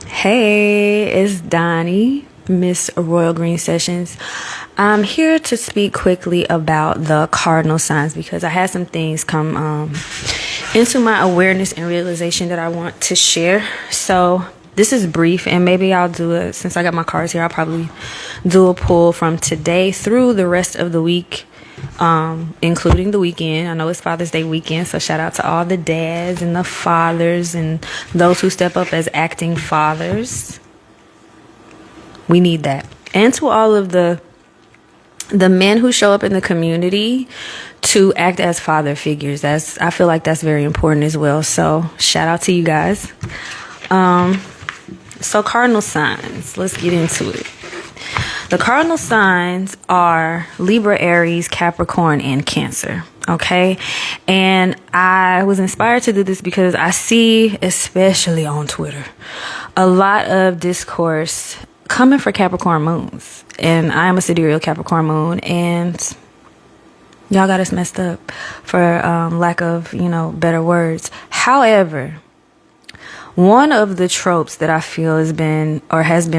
Hey, it's Donnie, Miss Royal Green Sessions. I'm here to speak quickly about the cardinal signs because I had some things come into my awareness and realization that I want to share. So this is brief, and maybe I'll do it since I got my cards here. I'll probably do a pull from today through the rest of the week, including the weekend. I know it's Father's Day weekend, so shout out to all the dads and the fathers and those who step up as acting fathers. We need that. And to all of the men who show up in the community to act as father figures. I feel like that's very important as well. So shout out to you guys. So cardinal signs, let's get into it. The cardinal signs are Libra, Aries, Capricorn, and Cancer. Okay. And I was inspired to do this because I see, especially on Twitter, a lot of discourse coming for Capricorn moons. And I am a sidereal Capricorn moon, and y'all got us messed up for lack of, better words. However, one of the tropes that I feel has been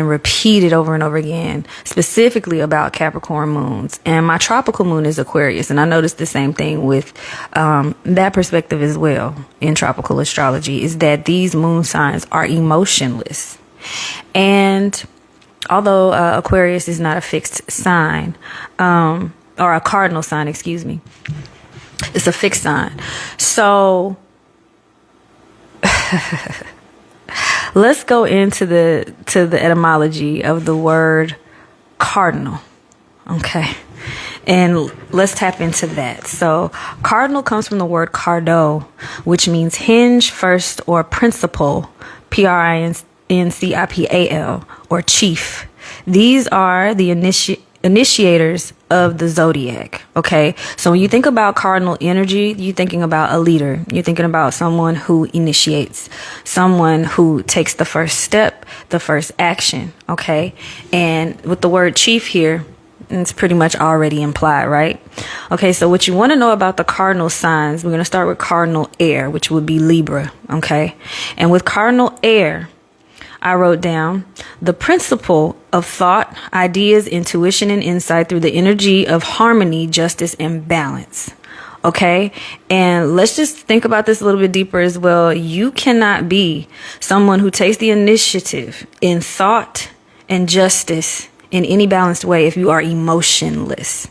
repeated over and over again, specifically about Capricorn moons, and my tropical moon is Aquarius, and I noticed the same thing with that perspective as well in tropical astrology, is that these moon signs are emotionless. And although Aquarius is not a fixed sign, or a cardinal sign, excuse me, it's a fixed sign. So let's go into the etymology of the word cardinal. Okay. And let's tap into that. So cardinal comes from the word cardo, which means hinge, first, or principal, principal, or chief. These are the initiators of the zodiac. Okay. So when you think about cardinal energy, you're thinking about a leader. You're thinking about someone who initiates, someone who takes the first step, the first action. Okay. And with the word chief here, it's pretty much already implied, right? Okay. So what you want to know about the cardinal signs, we're going to start with cardinal air, which would be Libra. Okay. And with cardinal air, I wrote down the principle of thought, ideas, intuition, and insight through the energy of harmony, justice, and balance. Okay. And let's just think about this a little bit deeper as well. You cannot be someone who takes the initiative in thought and justice in any balanced way if you are emotionless.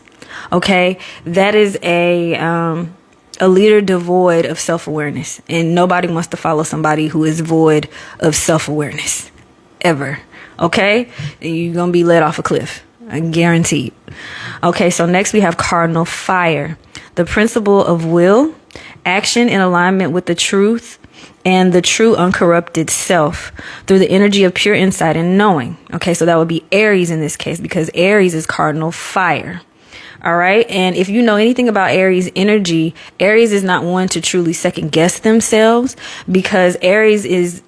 Okay. That is a leader devoid of self-awareness, and nobody wants to follow somebody who is void of self-awareness ever. Okay. You're going to be led off a cliff. I guarantee. Okay. So next we have cardinal fire, the principle of will, action in alignment with the truth and the true uncorrupted self through the energy of pure insight and knowing. Okay. So that would be Aries in this case, because Aries is cardinal fire. All right. And if you know anything about Aries energy, Aries is not one to truly second guess themselves, because Aries is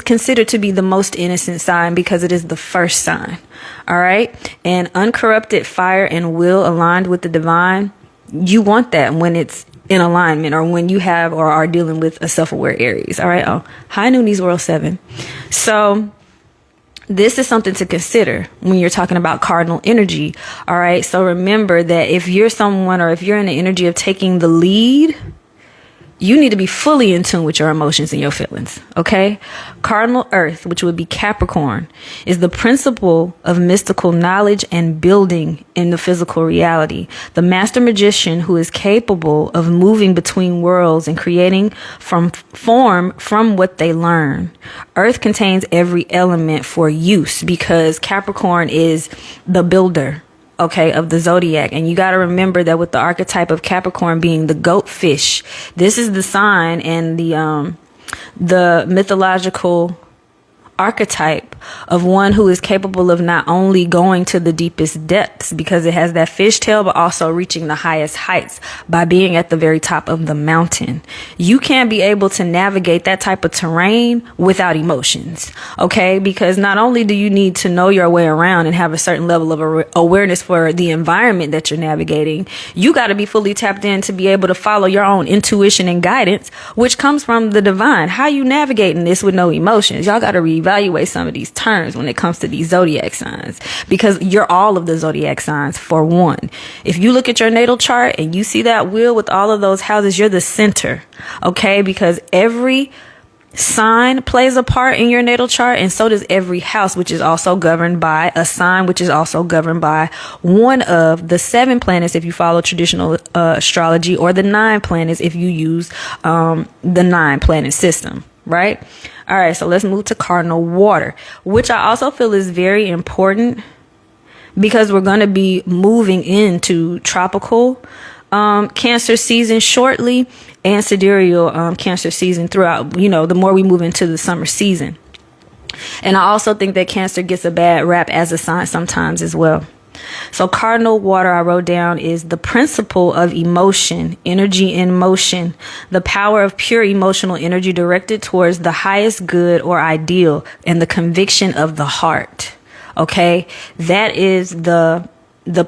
considered to be the most innocent sign because it is the first sign. All right. And uncorrupted fire and will aligned with the divine. You want that when it's in alignment, or when you have or are dealing with a self-aware Aries. All right. Oh, hi, Noonies World 7. So this is something to consider when you're talking about cardinal energy. All right. So remember that if you're someone, or if you're in the energy of taking the lead, you need to be fully in tune with your emotions and your feelings. Okay. Cardinal earth, which would be Capricorn, is the principle of mystical knowledge and building in the physical reality. The master magician who is capable of moving between worlds and creating from what they learn. Earth contains every element for use, because Capricorn is the builder. Okay, of the zodiac. And you got to remember that with the archetype of Capricorn being the goat fish, this is the sign and the mythological archetype of one who is capable of not only going to the deepest depths because it has that fishtail, but also reaching the highest heights by being at the very top of the mountain. You can't be able to navigate that type of terrain without emotions. Okay. Because not only do you need to know your way around and have a certain level of awareness for the environment that you're navigating, you got to be fully tapped in to be able to follow your own intuition and guidance, which comes from the divine. How you navigating this with no emotions? Y'all got to read evaluate some of these terms when it comes to these zodiac signs, because you're all of the zodiac signs for one. If you look at your natal chart and you see that wheel with all of those houses, you're the center, okay? Because every sign plays a part in your natal chart, and so does every house, which is also governed by a sign, which is also governed by one of the 7 planets if you follow traditional astrology, or the 9 planets if you use the 9 planet system, right? All right, so let's move to cardinal water, which I also feel is very important because we're going to be moving into tropical Cancer season shortly, and sidereal Cancer season throughout, the more we move into the summer season. And I also think that Cancer gets a bad rap as a sign sometimes as well. So cardinal water, I wrote down, is the principle of emotion, energy in motion, the power of pure emotional energy directed towards the highest good or ideal, and the conviction of the heart. Okay, that is the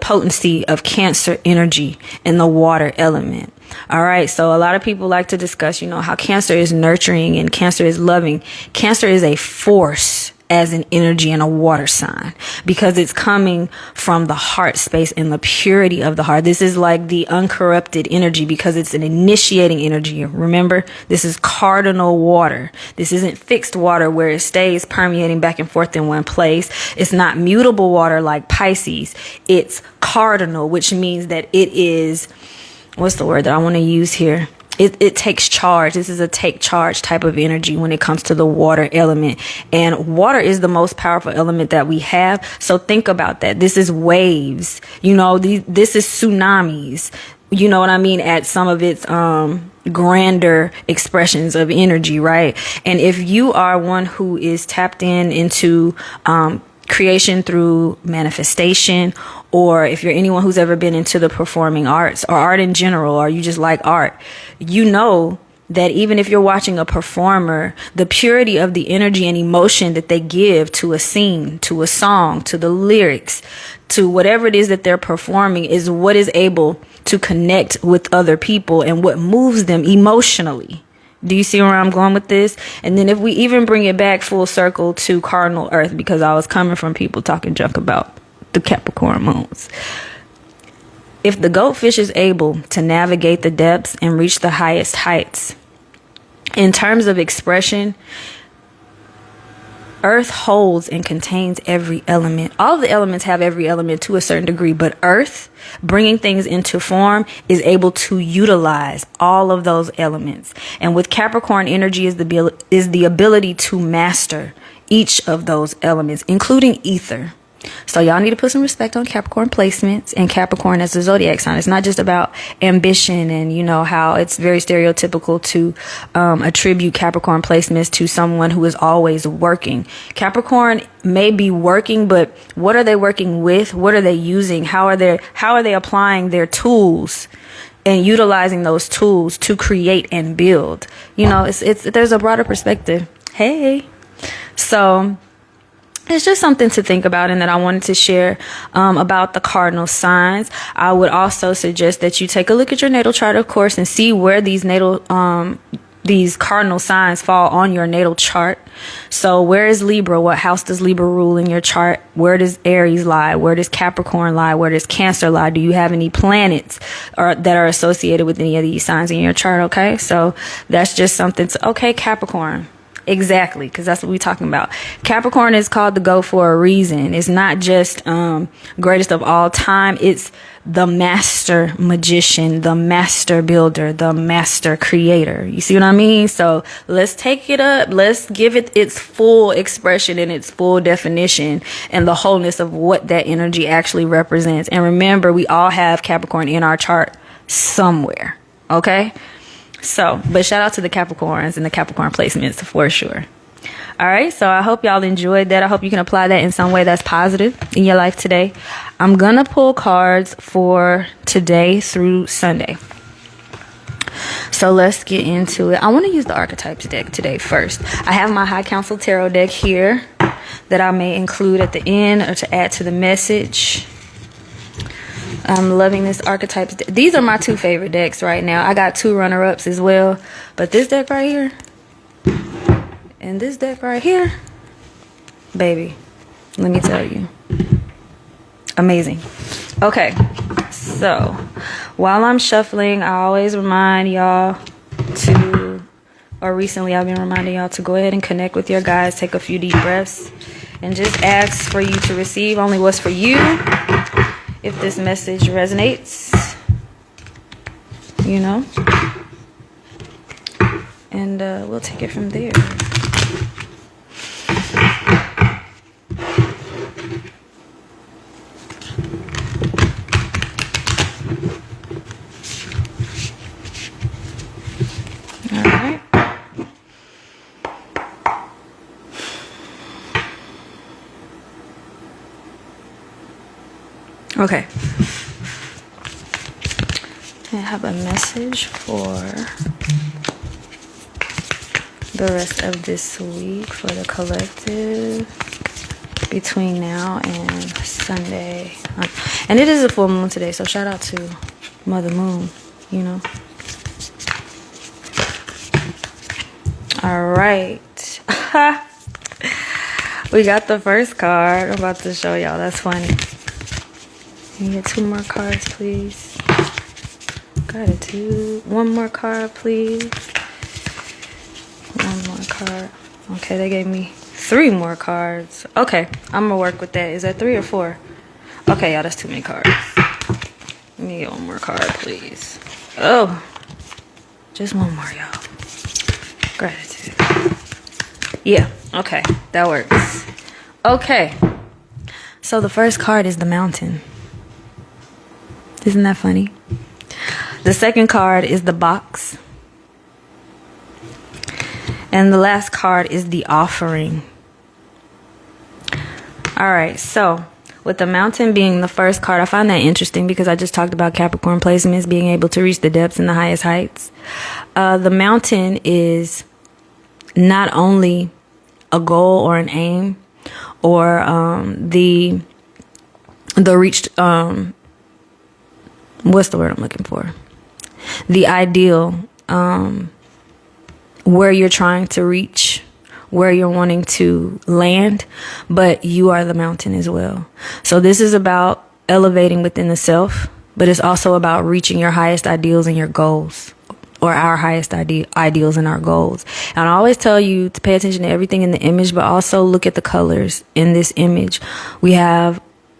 potency of Cancer energy in the water element. All right. So a lot of people like to discuss, how Cancer is nurturing and Cancer is loving. Cancer is a force as an energy and a water sign because it's coming from the heart space and the purity of the heart. This is like the uncorrupted energy because it's an initiating energy. Remember, this is cardinal water. This isn't fixed water where it stays permeating back and forth in one place. It's not mutable water like Pisces. It's cardinal, which means that it is, what's the word that I want to use here? It takes charge. This is a take charge type of energy when it comes to the water element. And water is the most powerful element that we have. So think about that. This is waves. This is tsunamis. You know what I mean? At some of its grander expressions of energy, right? And if you are one who is tapped into creation through manifestation, or if you're anyone who's ever been into the performing arts or art in general, or you just like art, that even if you're watching a performer, the purity of the energy and emotion that they give to a scene, to a song, to the lyrics, to whatever it is that they're performing is what is able to connect with other people and what moves them emotionally. Do you see where I'm going with this? And then if we even bring it back full circle to cardinal earth, because I was coming from people talking junk about the Capricorn moons. If the goldfish is able to navigate the depths and reach the highest heights, in terms of expression, earth holds and contains every element. All of the elements have every element to a certain degree, but earth, bringing things into form, is able to utilize all of those elements. And with Capricorn energy is the ability to master each of those elements, including ether. So y'all need to put some respect on Capricorn placements and Capricorn as a zodiac sign. It's not just about ambition and how it's very stereotypical to attribute Capricorn placements to someone who is always working. Capricorn may be working, but what are they working with? What are they using? How are they applying their tools and utilizing those tools to create and build? There's a broader perspective. Hey, so it's just something to think about and that I wanted to share about the cardinal signs. I would also suggest that you take a look at your natal chart, of course, and see where these cardinal signs fall on your natal chart. So where is Libra? What house does Libra rule in your chart? Where does Aries lie? Where does Capricorn lie? Where does Cancer lie? Do you have any planets that are associated with any of these signs in your chart? Okay, so that's just something okay, Capricorn. Exactly, because that's what we're talking about. Capricorn is called the GOAT for a reason. It's not just greatest of all time. It's the master magician, the master builder, the master creator. You see what I mean? So let's take it up. Let's give it its full expression and its full definition and the wholeness of what that energy actually represents. And remember, we all have Capricorn in our chart somewhere. Okay? So, but shout out to the Capricorns and the Capricorn placements for sure. All right. So I hope y'all enjoyed that. I hope you can apply that in some way that's positive in your life today. I'm going to pull cards for today through Sunday. So let's get into it. I want to use the archetypes deck today first. I have my High Council Tarot deck here that I may include at the end or to add to the message. I'm loving this archetypes. These are my 2 favorite decks right now. I got 2 runner-ups as well. But this deck right here and this deck right here, baby, let me tell you, amazing. Okay, so while I'm shuffling, I always remind y'all recently I've been reminding y'all to go ahead and connect with your guides, take a few deep breaths, and just ask for you to receive only what's for you. If this message resonates, you know, and we'll take it from there. All right. Okay. I have a message for the rest of this week for the collective between now and Sunday. And it is a full moon today, so shout out to Mother Moon, you know. All right. We got the first card. I'm about to show y'all. That's funny. Can you get 2 more cards, please? Got it, 2. 1 more card, please. 1 more card. Okay, they gave me 3 more cards. Okay, I'm gonna work with that. Is that 3 or 4? Okay, y'all, that's too many cards. Let me get 1 more card, please. Oh, just 1 more, y'all. Gratitude. Yeah, okay, that works. Okay, so the first card is the Mountain. Isn't that funny? The second card is the Box. And the last card is the Offering. All right, so with the Mountain being the first card, I find that interesting because I just talked about Capricorn placements being able to reach the depths and the highest heights. The Mountain is not only a goal or an aim or the reached what's the word I'm looking for? The ideal, where you're trying to reach, where you're wanting to land, but you are the mountain as well. So this is about elevating within the self, but it's also about reaching your highest ideals and your goals, or our highest ideals and our goals. And I always tell you to pay attention to everything in the image, but also look at the colors in this image. We have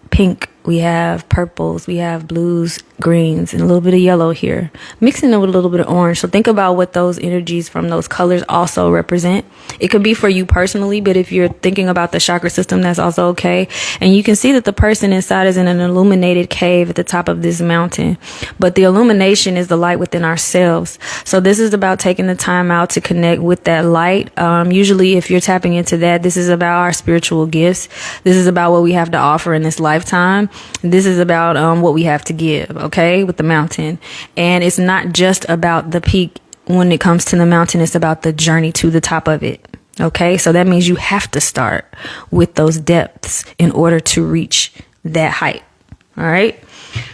pink, we have purples, we have blues, greens, and a little bit of yellow here, mixing it with a little bit of orange. So think about what those energies from those colors also represent. It could be for you personally, but if you're thinking about the chakra system, that's also okay. And you can see that the person inside is in an illuminated cave at the top of this mountain, but the illumination is the light within ourselves. So this is about taking the time out to connect with that light. Usually if you're tapping into that, this is about our spiritual gifts. This is about what we have to offer in this lifetime. This is about what we have to give, okay, with the mountain. And it's not just about the peak when it comes to the mountain. It's about the journey to the top of it, okay? So that means you have to start with those depths in order to reach that height, all right?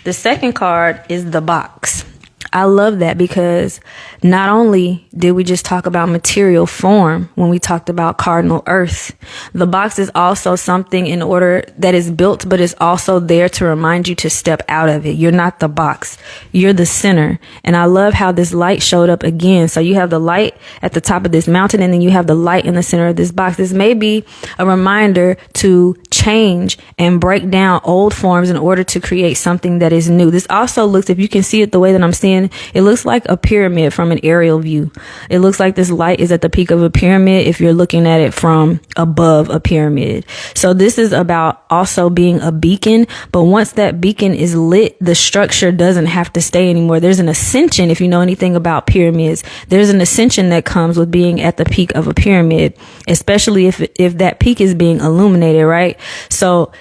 The second card is the Box. I love that because not only did we just talk about material form when we talked about cardinal earth, the box is also something in order that is built, but is also there to remind you to step out of it. You're not the box. You're the center. And I love how this light showed up again. So you have the light at the top of this mountain, and then you have the light in the center of this box. This may be a reminder to change and break down old forms in order to create something that is new. This also looks, if you can see it the way that I'm seeing, it looks like a pyramid from an aerial view. It looks like this light is at the peak of a pyramid if you're looking at it from above a pyramid. So this is about also being a beacon. But once that beacon is lit, the structure doesn't have to stay anymore. There's an ascension. If you know anything about pyramids, there's an ascension that comes with being at the peak of a pyramid, especially if that peak is being illuminated, right? So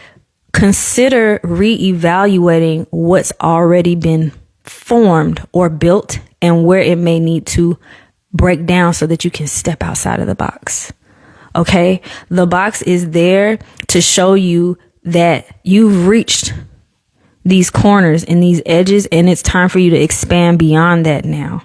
consider reevaluating what's already been formed or built and where it may need to break down so that you can step outside of the box. Okay. The box is there to show you that you've reached these corners and these edges, and it's time for you to expand beyond that now.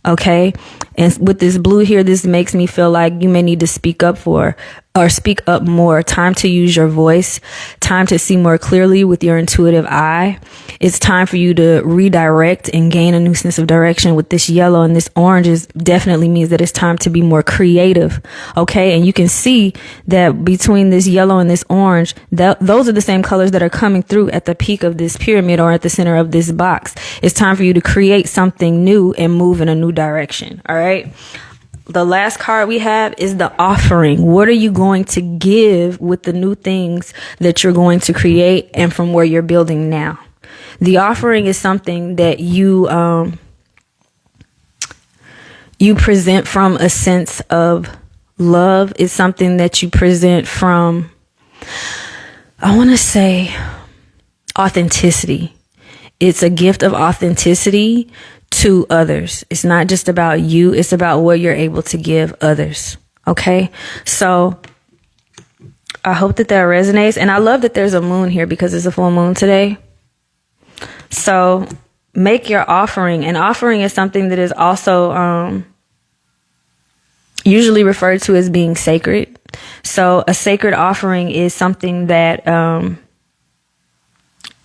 Okay. And with this blue here, this makes me feel like you may need to speak up for or speak up more, time to use your voice, time to see more clearly with your intuitive eye. It's time for you to redirect and gain a new sense of direction. With this yellow and this orange is definitely means that it's time to be more creative. Okay. And you can see that between this yellow and this orange, those are the same colors that are coming through at the peak of this pyramid or at the center of this box. It's time for you to create something new and move in a new direction. All right. The last card we have is the offering. What are you going to give with the new things that you're going to create and from where you're building now? The offering is something that you present from a sense of love. It's something that you present from, I want to say, authenticity. It's a gift of authenticity to others. It's not just about you. It's about what you're able to give others. Okay. So I hope that resonates. And I love that there's a moon here because it's a full moon today. So make your offering. An offering is something that is also, usually referred to as being sacred. So a sacred offering is something that,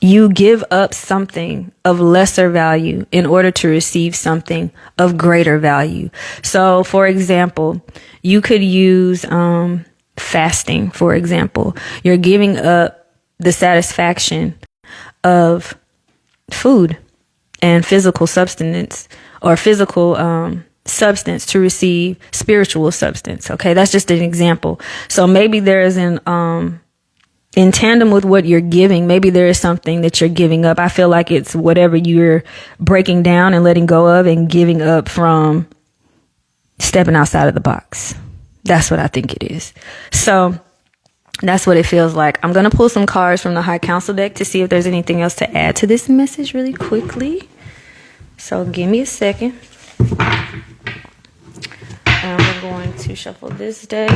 you give up something of lesser value in order to receive something of greater value. So, for example, you could use fasting, for example. You're giving up the satisfaction of food and physical substance or physical substance to receive spiritual substance. Okay, that's just an example. So maybe there is in tandem with what you're giving, maybe there is something that you're giving up. I feel like it's whatever you're breaking down and letting go of and giving up from stepping outside of the box. That's what I think it is. So that's what it feels like. I'm going to pull some cards from the High Council deck to see if there's anything else to add to this message really quickly. So give me a second. And I'm going to shuffle this deck.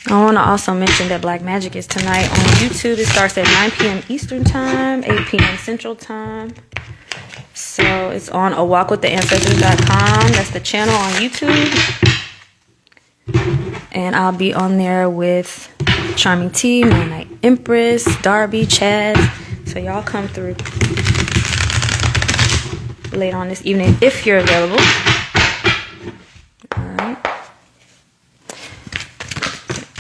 I want to also mention that Black Magic is tonight on YouTube. It starts at 9 p.m. Eastern Time, 8 p.m. Central Time. So it's on awalkwiththeancestors.com. That's the channel on YouTube. And I'll be on there with Charming T, Midnight Empress, Darby, Chad. So y'all come through later on this evening if you're available.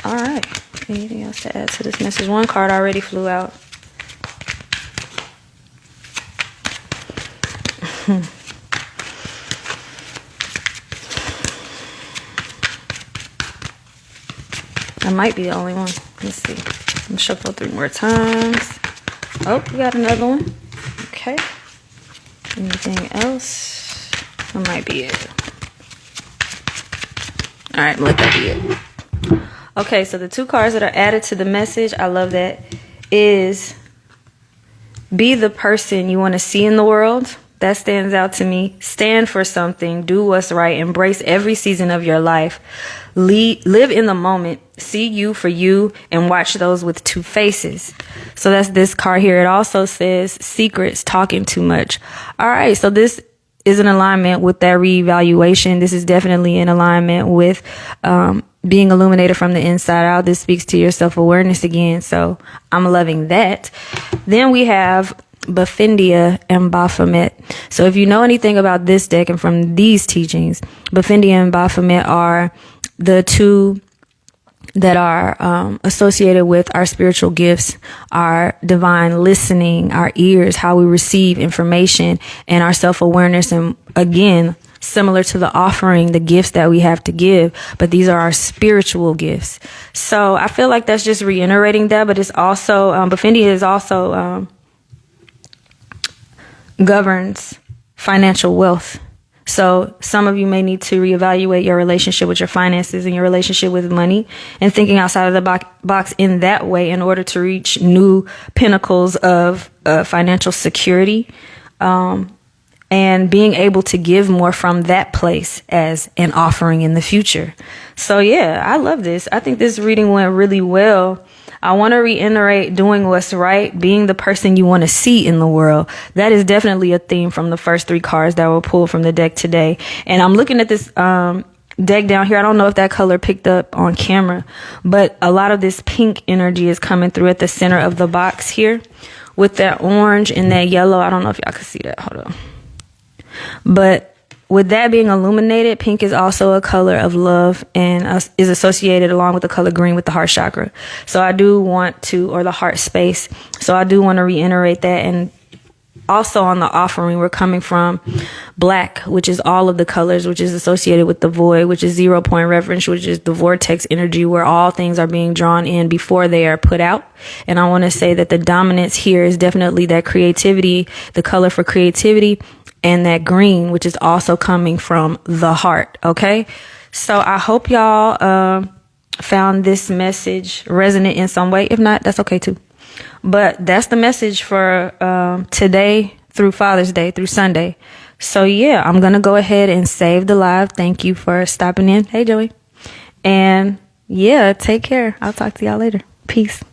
All right. Anything else to add to this message? One card already flew out. I might be the only one. Let's see. I'm gonna shuffle 3 more times. Oh, we got another one. Okay. Anything else? That might be it. All right, let that be it. Okay, so the 2 cards that are added to the message, I love that, is be the person you want to see in the world. That stands out to me. Stand for something. Do what's right. Embrace every season of your life. Live in the moment. See you for you and watch those with 2 faces. So that's this card here. It also says secrets, talking too much. All right, so this is in alignment with that reevaluation. This is definitely in alignment with being illuminated from the inside out. This speaks to your self-awareness again. So I'm loving that. Then we have Baphindia and Baphomet. So if you know anything about this deck and from these teachings, Baphindia and Baphomet are the 2 that are associated with our spiritual gifts, our divine listening, our ears, how we receive information, and our self-awareness. And again, similar to the offering, the gifts that we have to give, but these are our spiritual gifts. So I feel like that's just reiterating that, but it's also, Baphindia is also governs financial wealth. So some of you may need to reevaluate your relationship with your finances and your relationship with money and thinking outside of the box in that way in order to reach new pinnacles of financial security, and being able to give more from that place as an offering in the future. So yeah, I love this. I think this reading went really well. I want to reiterate doing what's right, being the person you want to see in the world. That is definitely a theme from the first 3 cards that were pulled from the deck today. And I'm looking at this deck down here. I don't know if that color picked up on camera, but a lot of this pink energy is coming through at the center of the box here with that orange and that yellow. I don't know if y'all can see that. Hold on. But with that being illuminated, pink is also a color of love and is associated along with the color green with the heart chakra. So I do want to, or the heart space. So I do want to reiterate that. And also on the offering, we're coming from black, which is all of the colors, which is associated with the void, which is 0 point reference, which is the vortex energy where all things are being drawn in before they are put out. And I want to say that the dominance here is definitely that creativity, the color for creativity, and that green, which is also coming from the heart. Okay. So I hope y'all found this message resonant in some way. If not, that's okay too. But that's the message for today through Father's Day, through Sunday. So yeah, I'm going to go ahead and save the live. Thank you for stopping in. Hey, Joey. And yeah, take care. I'll talk to y'all later. Peace.